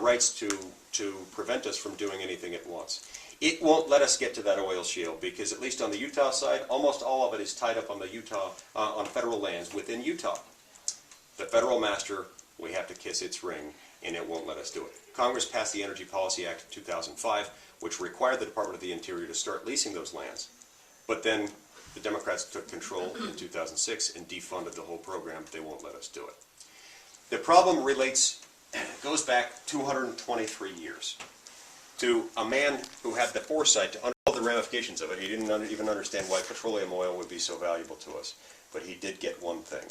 rights to prevent us from doing anything it wants. It won't let us get to that oil shale because, at least on the Utah side, almost all of it is tied up on the on federal lands within Utah. The federal master, we have to kiss its ring, and it won't let us do it. Congress passed the Energy Policy Act of 2005, which required the Department of the Interior to start leasing those lands. But then the Democrats took control in 2006 and defunded the whole program. They won't let us do it. The problem goes back 223 years to a man who had the foresight to understand the ramifications of it. He didn't even understand why petroleum oil would be so valuable to us, but he did get one thing.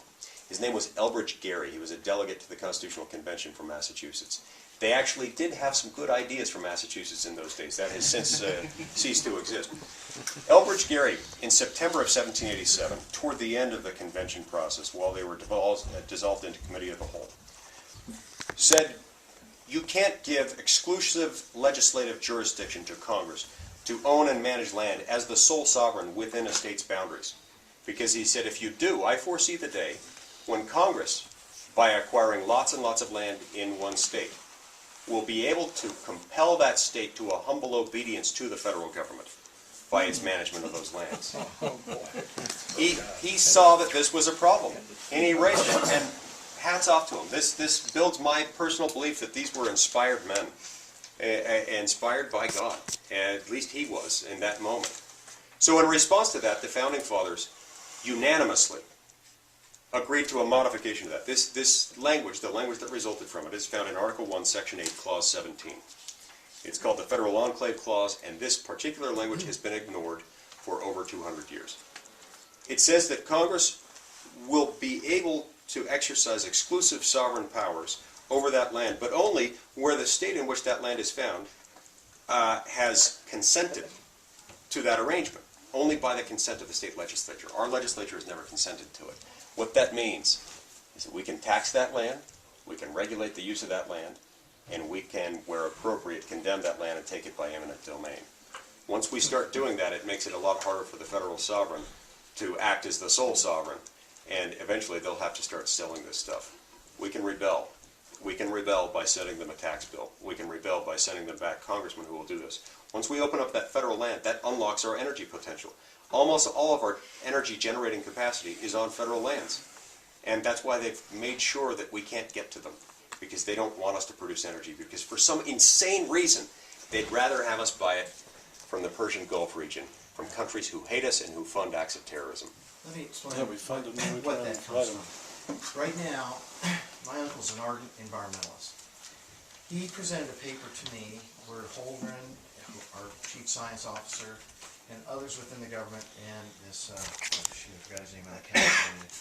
His name was Elbridge Gerry. He was a delegate to the Constitutional Convention from Massachusetts. They actually did have some good ideas from Massachusetts in those days. That has since ceased to exist. Elbridge Gerry, in September of 1787, toward the end of the convention process, while they were dissolved into committee of the whole, said, you can't give exclusive legislative jurisdiction to Congress to own and manage land as the sole sovereign within a state's boundaries. Because he said, if you do, I foresee the day when Congress, by acquiring lots and lots of land in one state, will be able to compel that state to a humble obedience to the federal government by its management of those lands. He saw that this was a problem, and he raised it, and hats off to him. This builds my personal belief that these were inspired men, inspired by God. At least he was in that moment. So in response to that, the Founding Fathers unanimously agreed to a modification of that. This language, the language that resulted from it, is found in Article 1, Section 8, Clause 17. It's called the Federal Enclave Clause, and this particular language has been ignored for over 200 years. It says that Congress will be able to exercise exclusive sovereign powers over that land, but only where the state in which that land is found has consented to that arrangement, only by the consent of the state legislature. Our legislature has never consented to it. What that means is that we can tax that land, we can regulate the use of that land, and we can, where appropriate, condemn that land and take it by eminent domain. Once we start doing that, it makes it a lot harder for the federal sovereign to act as the sole sovereign, and eventually they'll have to start selling this stuff. We can rebel. We can rebel by sending them a tax bill. We can rebel by sending them back congressmen who will do this. Once we open up that federal land, that unlocks our energy potential. Almost all of our energy generating capacity is on federal lands. And that's why they've made sure that we can't get to them, because they don't want us to produce energy, because for some insane reason, they'd rather have us buy it from the Persian Gulf region, from countries who hate us and who fund acts of terrorism. Let me explain what that comes from. Right now, my uncle's an ardent environmentalist. He presented a paper to me where Holmgren, our chief science officer, and others within the government, and this, I forgot his name, I can't remember it,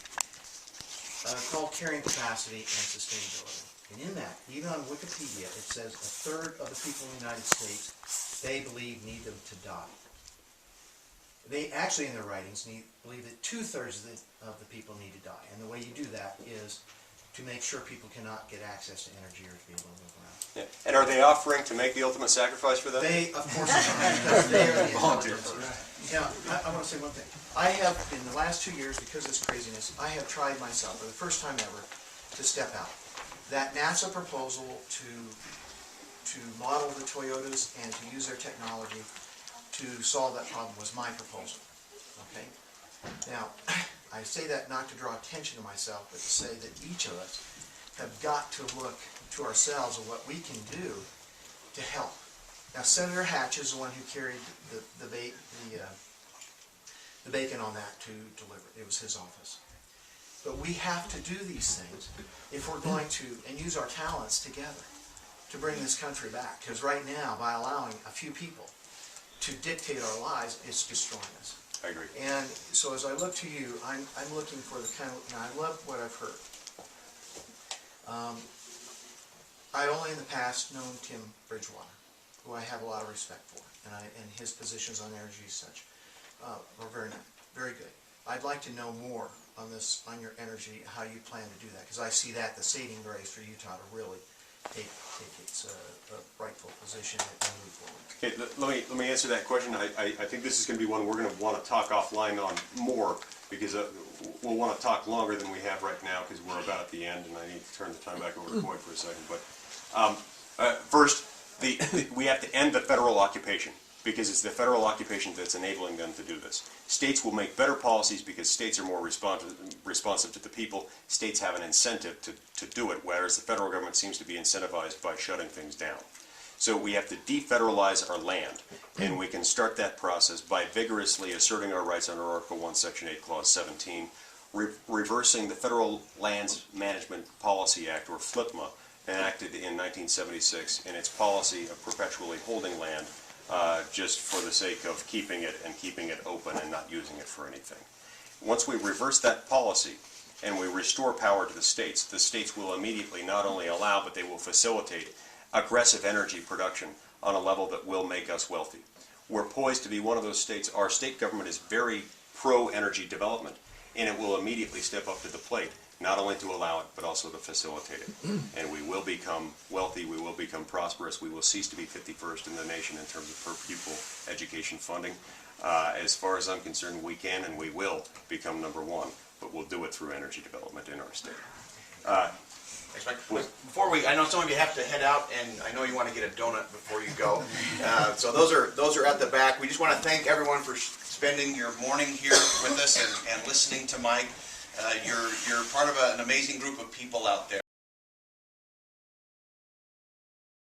called Carrying Capacity and Sustainability. And in that, even on Wikipedia, it says a third of the people in the United States, they believe need them to die. They actually, in their writings, believe that 2/3 of the people need to die. And the way you do that is to make sure people cannot get access to energy or to be able to move around. Yeah. And are they offering to make the ultimate sacrifice for that? They, of course, are, because they are the volunteers. Now, I want to say one thing. I have, in the last 2 years, because of this craziness, I have tried myself, for the first time ever, to step out. That NASA proposal to model the Toyotas and to use their technology to solve that problem was my proposal. Okay? Now, I say that not to draw attention to myself, but to say that each of us have got to look to ourselves and what we can do to help. Now, Senator Hatch is the one who carried the bacon on that to deliver. It was his office. But we have to do these things if we're going to, and use our talents together to bring this country back. Because right now, by allowing a few people to dictate our lives, it's destroying us. I agree. And so as I look to you, I'm looking for the kind of, and I love what I've heard. I only in the past known Tim Bridgewater, who I have a lot of respect for, and his positions on energy and such are very, very good. I'd like to know more on this, on your energy, how you plan to do that, because I see that the saving grace for Utah to really take its rightful position and move forward. Okay, let me answer that question. I think this is going to be one we're going to want to talk offline on more, because we'll want to talk longer than we have right now, because we're about at the end, and I need to turn the time back over to Boyd for a second. But First, we have to end the federal occupation, because it's the federal occupation that's enabling them to do this. States will make better policies because states are more responsive to the people. States have an incentive to do it, whereas the federal government seems to be incentivized by shutting things down. So we have to defederalize our land, and we can start that process by vigorously asserting our rights under Article 1, Section 8, Clause 17, reversing the Federal Lands Management Policy Act, or FLPMA, enacted in 1976, in its policy of perpetually holding land just for the sake of keeping it open and not using it for anything. Once we reverse that policy and we restore power to the states will immediately not only allow, but they will facilitate aggressive energy production on a level that will make us wealthy. We're poised to be one of those states. Our state government is very pro-energy development, and it will immediately step up to the plate, not only to allow it, but also to facilitate it. And we will become wealthy, we will become prosperous, we will cease to be 51st in the nation in terms of per pupil education funding. As far as I'm concerned, we can and we will become #1, but we'll do it through energy development in our state. Before I know some of you have to head out, and I know you want to get a donut before you go. So those are at the back. We just want to thank everyone for spending your morning here with us and listening to Mike. You're part of an amazing group of people out there.